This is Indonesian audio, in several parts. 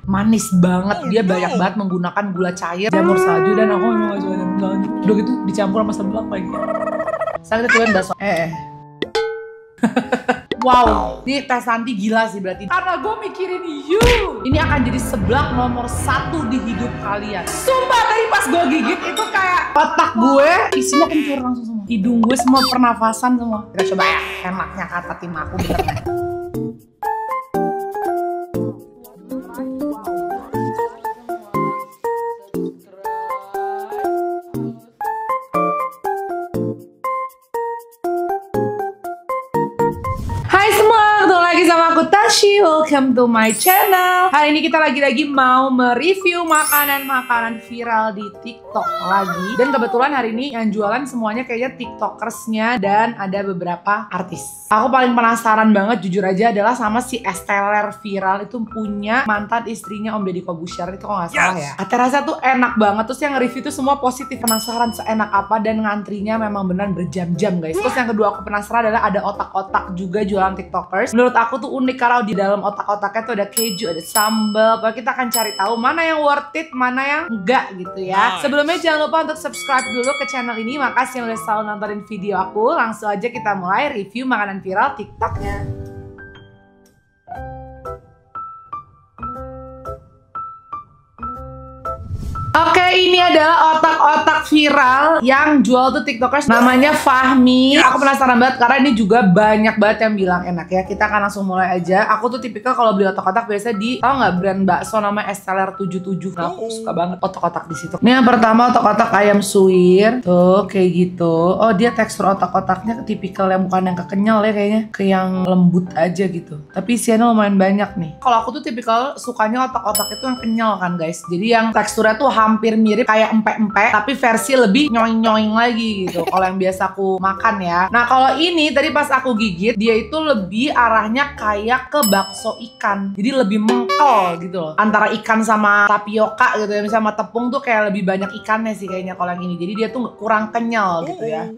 manis banget. Dia banyak banget menggunakan gula cair, jamur salju, dan aku mau coba jamur salju. Udah gitu dicampur sama seblak lagi. Sekarang kita cobain bakso. Wow, ini Teh Santi gila sih berarti. Karena gue mikirin you, ini akan jadi seblak nomor 1 di hidup kalian. Sumpah tadi pas gue gigit itu kayak otak gue isinya kencur langsung semua. Hidung gue semua, pernafasan semua. Kita coba ya, enaknya kata tim aku bener nih. Tashi, welcome to my channel. Hari ini kita lagi-lagi mau mereview makanan-makanan viral di TikTok lagi. Dan kebetulan hari ini yang jualan semuanya kayaknya TikTokersnya dan ada beberapa artis. Aku paling penasaran banget jujur aja adalah sama si Esteller viral itu punya mantan istrinya Om Deddy Corbuzier itu kalau nggak salah ya. Kata rasa tuh enak banget. Terus yang review tuh semua positif, penasaran seenak apa dan ngantrinya memang benar berjam-jam guys. Terus yang kedua aku penasaran adalah ada otak-otak juga jualan TikTokers. Menurut aku tuh unik karena di dalam otak-otaknya tuh ada keju, ada sambal. Pokoknya kita akan cari tahu mana yang worth it, mana yang enggak gitu ya. Sebelumnya jangan lupa untuk subscribe dulu ke channel ini. Makasih yang udah selalu nontonin video aku. Langsung aja kita mulai review makanan viral TikToknya. Oke, ini adalah otak-otak viral yang jual tuh TikTokers namanya Fahmi. Aku penasaran banget karena ini juga banyak banget yang bilang enak ya. Kita akan langsung mulai aja. Aku tuh tipikal kalau beli otak-otak biasanya di, tau nggak brand bakso namanya Esteller 77. Nah, aku suka banget otak-otak di situ. Ini yang pertama otak-otak ayam suwir. Tuh kayak gitu. Oh, dia tekstur otak-otaknya tipikal yang bukan yang kekenyal ya kayaknya, ke yang lembut aja gitu. Tapi isiannya lumayan banyak nih. Kalau aku tuh tipikal sukanya otak-otak itu yang kenyal kan guys. Jadi yang teksturnya tuh hampir mirip kayak empek-empek tapi versi lebih nyoing-nyoing lagi gitu kalau yang biasa aku makan ya. Nah kalau ini tadi pas aku gigit dia itu lebih arahnya kayak ke bakso ikan, jadi lebih mengkel gitu loh antara ikan sama tapioka gitu ya. Misalnya sama tepung tuh kayak lebih banyak ikannya sih kayaknya kalau yang ini, jadi dia tuh kurang kenyal gitu ya.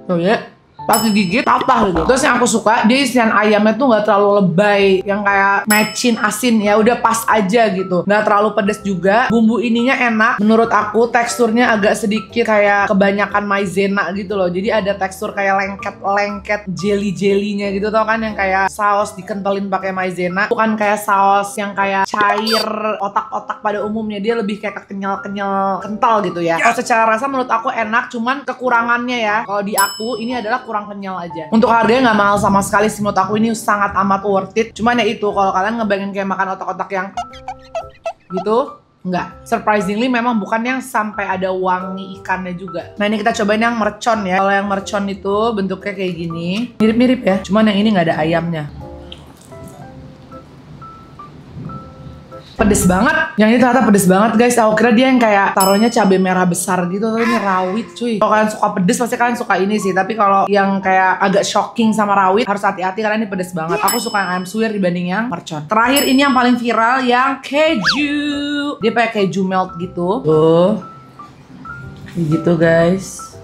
Tuh ya, pas digigit patah gitu. Terus yang aku suka dia isian ayamnya tuh nggak terlalu lebay yang kayak mecin asin ya, udah pas aja gitu, nggak terlalu pedes juga. Bumbu ininya enak menurut aku, teksturnya agak sedikit kayak kebanyakan maizena gitu loh, jadi ada tekstur kayak lengket jelly-jellynya gitu tau kan, yang kayak saus dikentelin pakai maizena, bukan kayak saus yang kayak cair otak-otak pada umumnya. Dia lebih kayak kenyal-kenyal kental gitu ya. Kalau secara rasa menurut aku enak, cuman kekurangannya ya kalau di aku ini adalah kurang kenyal aja. Untuk harganya nggak mahal sama sekali sih, menurut aku ini sangat amat worth it. Cuman ya itu, kalau kalian ngebayangin kayak makan otak-otak yang gitu, nggak. Surprisingly memang bukan yang sampai ada wangi ikannya juga. Nah ini kita cobain yang mercon ya. Kalau yang mercon itu bentuknya kayak gini, mirip-mirip ya. Cuman yang ini nggak ada ayamnya. Pedes banget. Yang ini ternyata pedes banget guys. Aku kira dia yang kayak taruhnya cabai merah besar gitu, tapi ini rawit cuy. Kalau kalian suka pedes pasti kalian suka ini sih. Tapi kalau yang kayak agak shocking sama rawit harus hati-hati karena ini pedes banget. Aku suka yang ayam suwir dibanding yang mercon. Terakhir ini yang paling viral yang keju. Dia pakai keju melt gitu. Tuh. Gitu guys.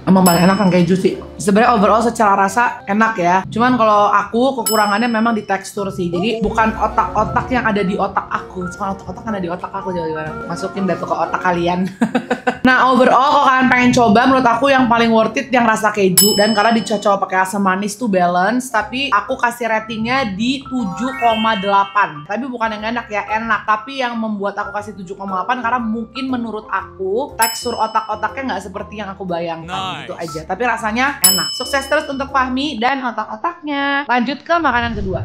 Emang paling enak kan keju sih. Sebenarnya overall secara rasa enak ya. Cuman kalau aku kekurangannya memang di tekstur sih. Jadi bukan otak-otak yang ada di otak aku. Cuman otak-otak yang ada di otak aku. Jadi gimana? Masukin deh tuh ke otak kalian. Nah overall kalau kalian pengen coba, menurut aku yang paling worth it yang rasa keju. Dan karena dicocol pakai asam manis tuh balance. Tapi aku kasih ratingnya di 7,8. Tapi bukan yang enak ya, enak. Tapi yang membuat aku kasih 7,8 karena mungkin menurut aku tekstur otak-otaknya nggak seperti yang aku bayangkan. Gitu aja. Tapi rasanya enak. Sukses terus untuk Fahmi dan otak-otaknya. Lanjut ke makanan kedua.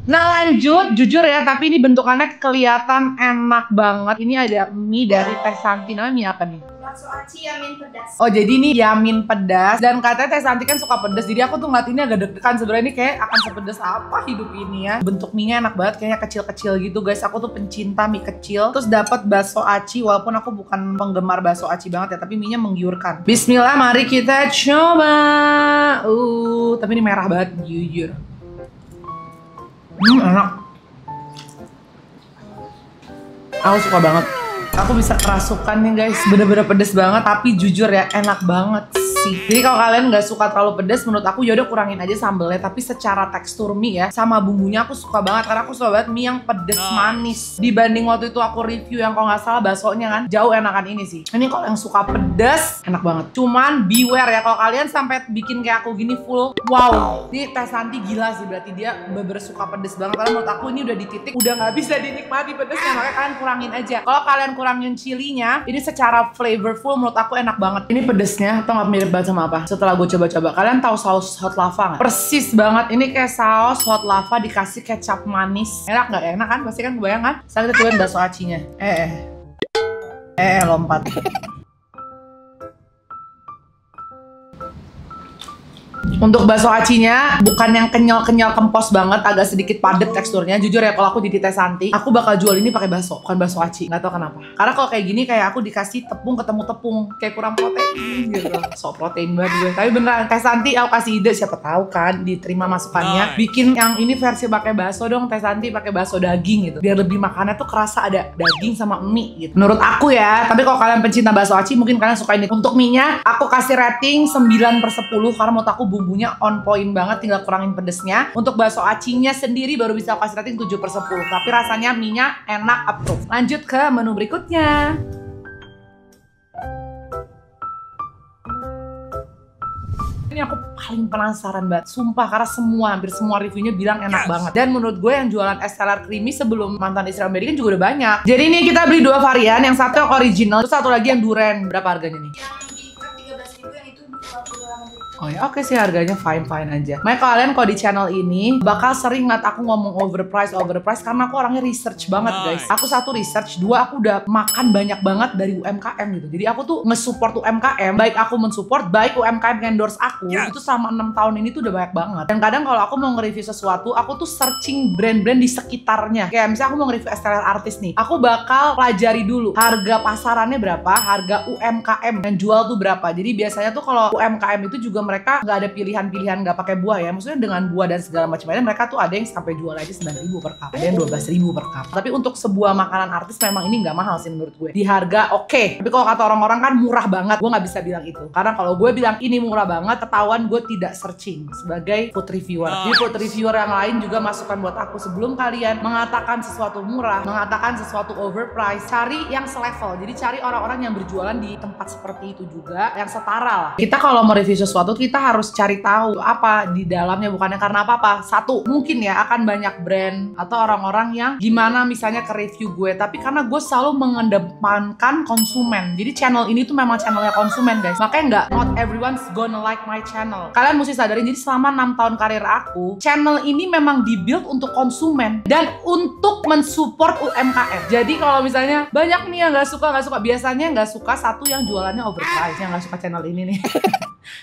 Nah lanjut, jujur ya, tapi ini bentukannya kelihatan enak banget. Ini ada mie dari Teh Santi, namanya mie apa nih? Bakso aci yamin pedas. Oh jadi ini yamin pedas. Dan katanya Teh Santi kan suka pedas, jadi aku tuh ngeliat ini agak deg-degan. Sebenarnya ini kayak akan sepedas apa hidup ini ya. Bentuk mie-nya enak banget, kayaknya kecil-kecil gitu guys. Aku tuh pencinta mie kecil. Terus dapat bakso aci, walaupun aku bukan penggemar bakso aci banget ya, tapi mie-nya menggiurkan. Bismillah, mari kita coba. Tapi ini merah banget jujur. Enak. Aku suka banget. Aku bisa kerasukan nih guys, bener-bener pedes banget. Tapi jujur ya, enak banget sih. Jadi kalau kalian nggak suka terlalu pedes, menurut aku yaudah kurangin aja sambelnya. Tapi secara tekstur mie ya, sama bumbunya aku suka banget. Karena aku suka banget mie yang pedes manis. Dibanding waktu itu aku review yang kalau nggak salah baksonya kan, jauh enakan ini sih. Ini kalau yang suka pedes, enak banget. Cuman beware ya, kalau kalian sampai bikin kayak aku gini full, wow. Ini Teh Santi gila sih, berarti dia bener-bener suka pedes banget. Karena menurut aku ini udah di titik, udah nggak bisa dinikmati pedesnya. Makanya kalian kurangin aja. Kalau kalian kurangin chilinya, ini secara flavorful menurut aku enak banget. Ini pedesnya, atau nggak mirip banget sama apa? Setelah gue coba-coba, kalian tahu saus hot lava nggak? Persis banget, ini kayak saus hot lava dikasih kecap manis. Enak nggak? Enak kan? Pasti kan kebayang kan? Sekarang kita cobain bakso acinya. Lompat. Untuk bakso acinya bukan yang kenyal-kenyal kempos banget, agak sedikit padat teksturnya. Jujur ya, kalau aku di Teh Santi, aku bakal jual ini pakai bakso, bukan bakso aci. Nggak tahu kenapa. Karena kalau kayak gini kayak aku dikasih tepung ketemu tepung, kayak kurang protein gitu. Sok protein banget gue. Tapi beneran Teh Santi aku kasih ide, siapa tahu kan diterima masukannya. Bikin yang ini versi pakai bakso dong, Teh Santi pakai bakso daging gitu. Biar lebih makannya tuh kerasa ada daging sama mie gitu. Menurut aku ya, tapi kalau kalian pencinta bakso aci mungkin kalian suka ini. Untuk mie-nya aku kasih rating 9/10 karena menurut aku bumbunya on point banget, tinggal kurangin pedesnya. Untuk bakso acinya sendiri baru bisa aku kasih rating 7/10, tapi rasanya mie-nya enak, approve. Lanjut ke menu berikutnya. Ini aku paling penasaran banget, sumpah, karena hampir semua reviewnya bilang enak banget. Dan menurut gue yang jualan es teler creamy sebelum mantan istri Mary kan juga udah banyak. Jadi ini kita beli 2 varian, yang satu yang original, terus satu lagi yang durian. Berapa harganya nih? Oh ya, oke sih, harganya fine-fine aja. Makanya kalian kalau di channel ini bakal sering ngeliat aku ngomong overprice karena aku orangnya research banget guys. Aku satu research, dua aku udah makan banyak banget dari UMKM gitu. Jadi aku tuh nge-support UMKM, baik aku mensupport, baik UMKM endorse aku. Itu selama 6 tahun ini tuh udah banyak banget. Dan kadang kalau aku mau nge-review sesuatu, aku tuh searching brand-brand di sekitarnya. Kayak misalnya aku mau nge-review es teler artis nih, aku bakal pelajari dulu harga pasarannya berapa, harga UMKM yang jual tuh berapa. Jadi biasanya tuh kalau UMKM itu juga mereka nggak ada pilihan-pilihan nggak pakai buah ya. Maksudnya dengan buah dan segala macamnya, mereka tuh ada yang sampai jual aja 9.000 per cup, ada yang 12.000 per cup. Tapi untuk sebuah makanan artis memang ini nggak mahal sih menurut gue. Di harga oke. Tapi kalau kata orang-orang kan murah banget, gue nggak bisa bilang itu. Karena kalau gue bilang ini murah banget, ketahuan gue tidak searching sebagai food reviewer. Jadi food reviewer yang lain juga masukan buat aku, sebelum kalian mengatakan sesuatu murah, mengatakan sesuatu overpriced, cari yang selevel. Jadi cari orang-orang yang berjualan di tempat seperti itu juga, yang setara lah. Kita kalau mau review sesuatu, kita harus cari tahu apa di dalamnya, bukannya karena apa-apa. Satu, mungkin ya akan banyak brand atau orang-orang yang gimana misalnya ke review gue, tapi karena gue selalu mengedepankan konsumen. Jadi channel ini tuh memang channelnya konsumen guys. Makanya not everyone's gonna like my channel. Kalian mesti sadarin, jadi selama 6 tahun karir aku, channel ini memang dibuild untuk konsumen dan untuk mensupport UMKM. Jadi kalau misalnya banyak nih yang nggak suka, biasanya nggak suka satu yang jualannya overpriced, yang nggak suka channel ini nih.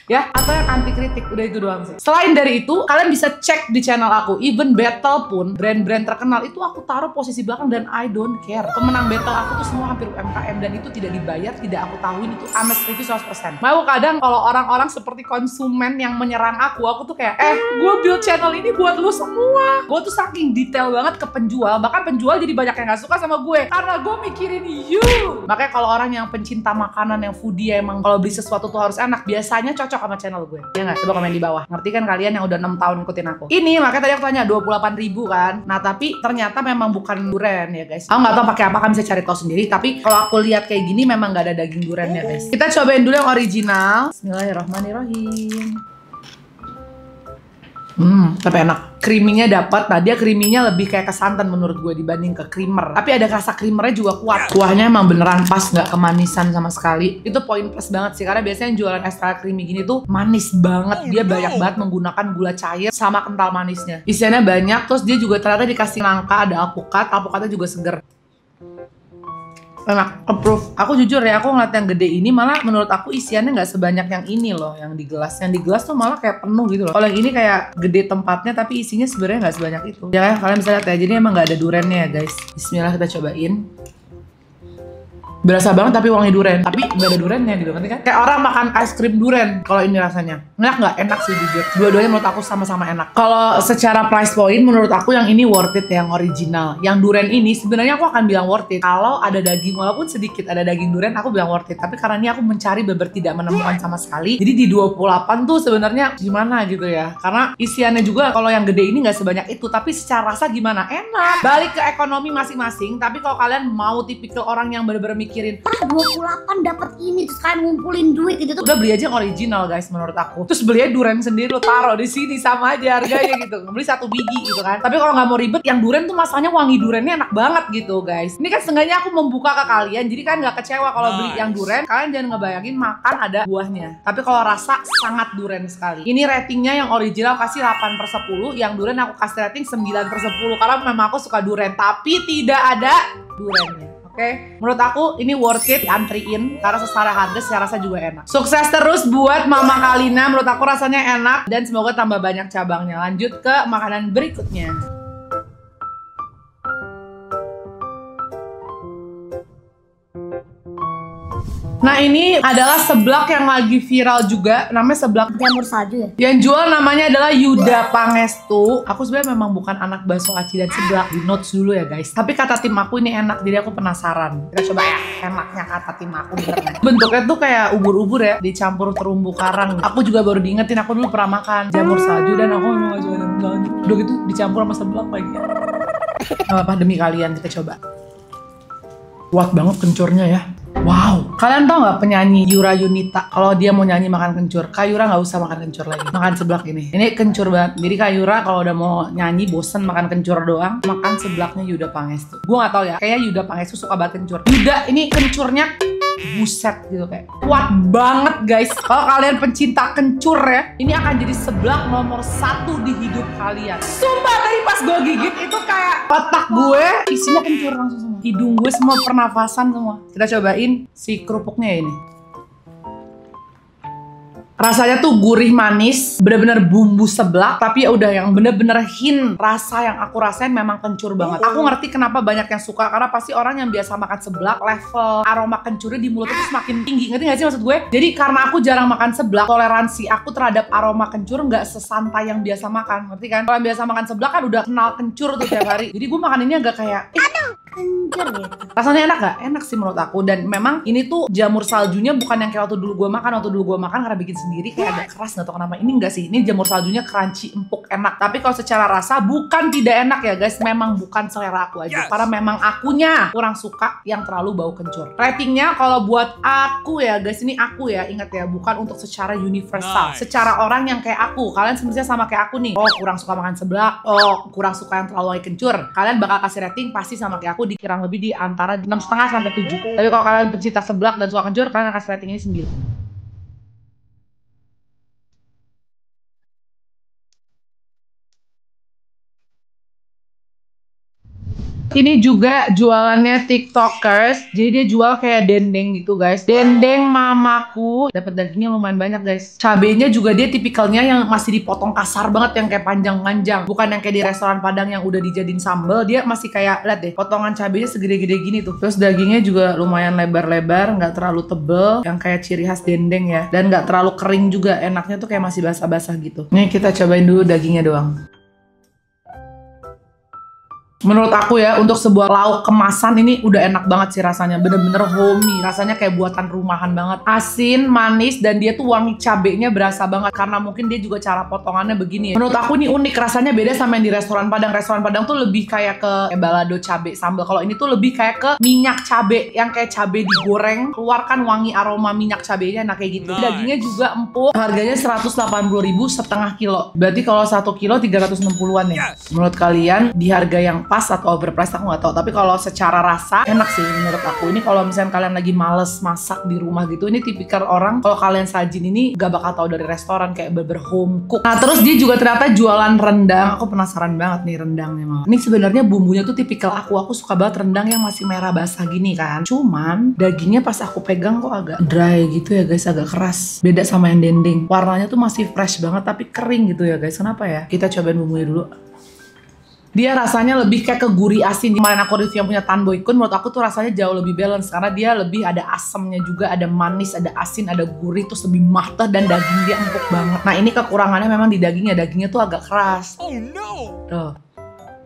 Ya, atau yang anti kritik, udah itu doang sih. Selain dari itu, kalian bisa cek di channel aku, even battle pun brand-brand terkenal itu aku taruh posisi belakang dan I don't care. Pemenang battle aku tuh semua hampir UMKM dan itu tidak dibayar, tidak aku tahuin, itu honest review 100%. Mau kadang kalau orang-orang seperti konsumen yang menyerang aku tuh kayak, gue build channel ini buat lu semua. Gue tuh saking detail banget ke penjual, bahkan penjual jadi banyak yang gak suka sama gue karena gue mikirin you. Makanya kalau orang yang pencinta makanan, yang foodie, emang kalau beli sesuatu tuh harus enak, biasanya cocok sama channel gue. Ya nggak? Coba komen di bawah. Ngerti kan kalian yang udah 6 tahun ngikutin aku? Ini makanya tadi aku tanya 28.000 kan. Nah tapi ternyata memang bukan durian ya guys. Aku nggak tahu pakai apa, kalian bisa cari tahu sendiri. Tapi kalau aku lihat kayak gini memang nggak ada daging duriannya guys. Kita cobain dulu yang original. Bismillahirrahmanirrahim. Tapi enak. Creaminya dapat. Nah dia creaminya lebih kayak ke santan menurut gue dibanding ke creamer. Tapi ada rasa creamernya juga kuat. Kuahnya emang beneran pas, nggak kemanisan sama sekali. Itu poin plus banget sih, karena biasanya yang jualan es teler creamy gini tuh manis banget. Dia banyak banget menggunakan gula cair sama kental manisnya. Isiannya banyak, terus dia juga ternyata dikasih nangka, ada alpukatnya juga seger. Enak, approve. Aku jujur ya, aku ngeliat yang gede ini malah menurut aku isiannya nggak sebanyak yang ini loh, yang di gelas. Yang di gelas tuh malah kayak penuh gitu loh. Kalau yang ini kayak gede tempatnya tapi isinya sebenarnya nggak sebanyak itu. Ya kalian bisa lihat ya, jadi emang nggak ada duriannya ya guys. Bismillah, kita cobain. Berasa banget tapi wangi durian. Tapi nggak ada duriannya gitu kan? Kayak orang makan es krim durian kalau ini rasanya. Enak nggak? Enak sih jujur. Dua-duanya menurut aku sama-sama enak. Kalau secara price point menurut aku yang ini worth it, yang original. Yang durian ini sebenarnya aku akan bilang worth it kalau ada daging, walaupun sedikit ada daging durian aku bilang worth it. Tapi karena ini aku mencari beber tidak menemukan sama sekali. Jadi di 28 tuh sebenarnya gimana gitu ya. Karena isiannya juga kalau yang gede ini nggak sebanyak itu. Tapi secara rasa gimana? Enak. Balik ke ekonomi masing-masing. Tapi kalau kalian mau tipikal orang yang bener-bener mikirin 28 dapat ini terus kalian ngumpulin duit gitu tuh, udah beli aja yang original guys menurut aku. Terus beli aja durian sendiri, lo taruh di sini sama aja harganya gitu. Beli 1 biji gitu kan. Tapi kalau nggak mau ribet, yang durian tuh masalahnya wangi duriannya enak banget gitu guys. Ini kan setengahnya aku membuka ke kalian, jadi kan nggak kecewa kalau beli yang durian. Kalian jangan ngebayangin makan ada buahnya. Tapi kalau rasa sangat durian sekali. Ini ratingnya yang original kasih 8/10, yang durian aku kasih rating 9/10 karena memang aku suka durian tapi tidak ada duriannya. Oke, menurut aku ini worth it antriin karena secara harga, secara rasa juga enak. Sukses terus buat Mama Kalina, menurut aku rasanya enak dan semoga tambah banyak cabangnya. Lanjut ke makanan berikutnya. Nah ini adalah seblak yang lagi viral juga, namanya seblak jamur salju ya. Yang jual namanya adalah Yuda Pangestu. Aku sebenarnya memang bukan anak bakso aci dan seblak, di notes dulu ya guys. Tapi kata tim aku ini enak, jadi aku penasaran. Kita coba ya, enaknya kata tim aku bener. Bentuknya tuh kayak ubur-ubur ya, dicampur terumbu karang. Aku juga baru diingetin, aku dulu pernah makan jamur salju dan aku mau coba jamur salju. Udah gitu dicampur sama seblak lagi. Gak apa-apa demi kalian, kita coba. Kuat banget kencurnya ya. Wow, kalian tau gak penyanyi Yura Yunita? Kalau dia mau nyanyi makan kencur, Kak Yura gak usah makan kencur lagi, makan seblak ini. Ini kencur banget. Jadi Kak Yura kalau udah mau nyanyi bosen makan kencur doang, makan seblaknya Yuda Pangestu. Gue gak tau ya, kayaknya Yuda Pangestu suka banget kencur. Yuda ini kencurnya buset gitu kayak kuat banget guys. Kalau kalian pencinta kencur ya, ini akan jadi seblak nomor 1 di hidup kalian. Sumpah tadi pas gue gigit itu kayak otak gue isinya kencur langsung semua. Hidung gue semua, pernafasan semua. Kita cobain si kerupuknya ini. Rasanya tuh gurih manis, bener-bener bumbu seblak, tapi ya udah yang bener-bener hint rasa yang aku rasain memang kencur banget. Aku ngerti kenapa banyak yang suka, karena pasti orang yang biasa makan seblak, level aroma kencurnya di mulut itu semakin tinggi. Ngerti gak sih maksud gue? Jadi karena aku jarang makan seblak, toleransi aku terhadap aroma kencur nggak sesantai yang biasa makan. Ngerti kan? Kalau yang biasa makan seblak kan udah kenal kencur tuh tiap hari. Jadi gue makan ini agak kayak Kencur gitu. rasanya enak gak? Enak sih menurut aku. Dan memang ini tuh jamur saljunya bukan yang kayak waktu dulu gue makan. Waktu dulu gue makan karena bikin sendiri kayak agak keras, gak tau kenapa. Ini enggak sih, ini jamur saljunya crunchy, empuk, enak. Tapi kalau secara rasa bukan tidak enak ya guys. Memang bukan selera aku aja, karena memang akunya kurang suka yang terlalu bau kencur. Ratingnya kalau buat aku ya guys, ini aku ya, ingat ya, bukan untuk secara universal. Secara orang yang kayak aku, kalian sebenarnya sama kayak aku nih. Oh kurang suka makan seblak, oh kurang suka yang terlalu kencur. Kalian bakal kasih rating pasti sama kayak aku dikirang lebih di antara 6,5 sampai 7. Tapi kalau kalian pencinta seblak dan suka kencur, kalian kasih rating ini 9. Ini juga jualannya TikTokers. Jadi dia jual kayak dendeng gitu guys. Dendeng mamaku. Dapat dagingnya lumayan banyak guys. Cabenya juga dia tipikalnya yang masih dipotong kasar banget, yang kayak panjang-panjang. Bukan yang kayak di restoran Padang yang udah dijadiin sambal. Dia masih kayak, lihat deh, potongan cabenya segede-gede gini tuh. Terus dagingnya juga lumayan lebar-lebar, nggak terlalu tebel, yang kayak ciri khas dendeng ya. Dan nggak terlalu kering juga. Enaknya tuh kayak masih basah-basah gitu. Nih kita cobain dulu dagingnya doang. Menurut aku ya, untuk sebuah lauk kemasan ini udah enak banget sih rasanya. Bener-bener homey, rasanya kayak buatan rumahan banget. Asin, manis, dan dia tuh wangi cabenya berasa banget. Karena mungkin dia juga cara potongannya begini ya. Menurut aku ini unik, rasanya beda sama yang di restoran Padang. Restoran Padang tuh lebih kayak ke balado cabe sambal. Kalau ini tuh lebih kayak ke minyak cabe, yang kayak cabe digoreng, keluarkan wangi aroma minyak cabenya, nah kayak gitu. Dagingnya juga empuk, harganya 180.000 setengah kilo. Berarti kalau 1 kilo 360-an ya. Menurut kalian di harga yang pas atau overpriced aku nggak tahu, tapi kalau secara rasa enak sih menurut aku. Ini kalau misalnya kalian lagi males masak di rumah gitu, ini tipikal orang kalau kalian sajin ini gak bakal tahu dari restoran, kayak bener home cook. Nah terus dia juga ternyata jualan rendang. Aku penasaran banget nih rendangnya malah. Ini sebenarnya bumbunya tuh tipikal aku suka banget rendang yang masih merah basah gini kan. Cuman dagingnya pas aku pegang kok agak dry gitu ya guys, agak keras. Beda sama yang dendeng. Warnanya tuh masih fresh banget tapi kering gitu ya guys. Kenapa ya? Kita cobain bumbunya dulu. Dia rasanya lebih kayak ke gurih asin. Kemarin aku review yang punya Tanboy Kun, menurut aku tuh rasanya jauh lebih balance karena dia lebih ada asamnya juga, ada manis, ada asin, ada gurih, terus lebih matah dan daging dia empuk banget. Nah ini kekurangannya memang di dagingnya tuh agak keras. Oh no. Tuh.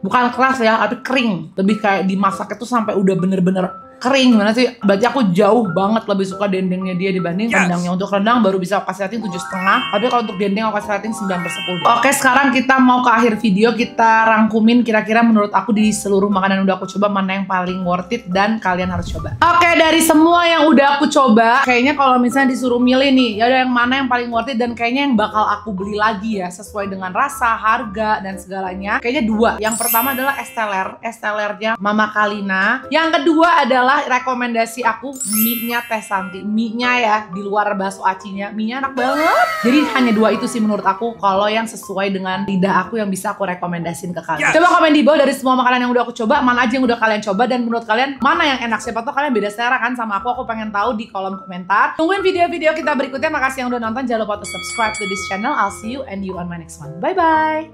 Bukan keras ya, tapi kering. Lebih kayak dimasaknya tuh sampai udah bener-bener kering. Gimana sih? Berarti aku jauh banget lebih suka dendengnya dia dibanding rendangnya. Untuk rendang baru bisa aku kasih rating 7,5. Tapi kalau untuk dendeng aku kasih rating 9/10. Oke, sekarang kita mau ke akhir video. Kita rangkumin kira-kira menurut aku di seluruh makanan yang udah aku coba mana yang paling worth it dan kalian harus coba. Oke, dari semua yang udah aku coba, kayaknya kalau misalnya disuruh milih nih, ya ada yang mana yang paling worth it dan kayaknya yang bakal aku beli lagi ya, sesuai dengan rasa, harga, dan segalanya. Kayaknya dua. Yang pertama adalah Estelernya Mama Kalina. Yang kedua adalah rekomendasi aku mie-nya Teh Santi. Mie-nya ya, di luar bakso acinya, mie-nya enak banget. Jadi hanya dua itu sih menurut aku kalau yang sesuai dengan lidah aku yang bisa aku rekomendasiin ke kalian. Coba komen di bawah dari semua makanan yang udah aku coba, mana aja yang udah kalian coba dan menurut kalian mana yang enak. Siapa tau kalian beda selera kan sama aku pengen tahu di kolom komentar. Tungguin video-video kita berikutnya. Makasih yang udah nonton, jangan lupa untuk subscribe to this channel. I'll see you and you on my next one. Bye bye.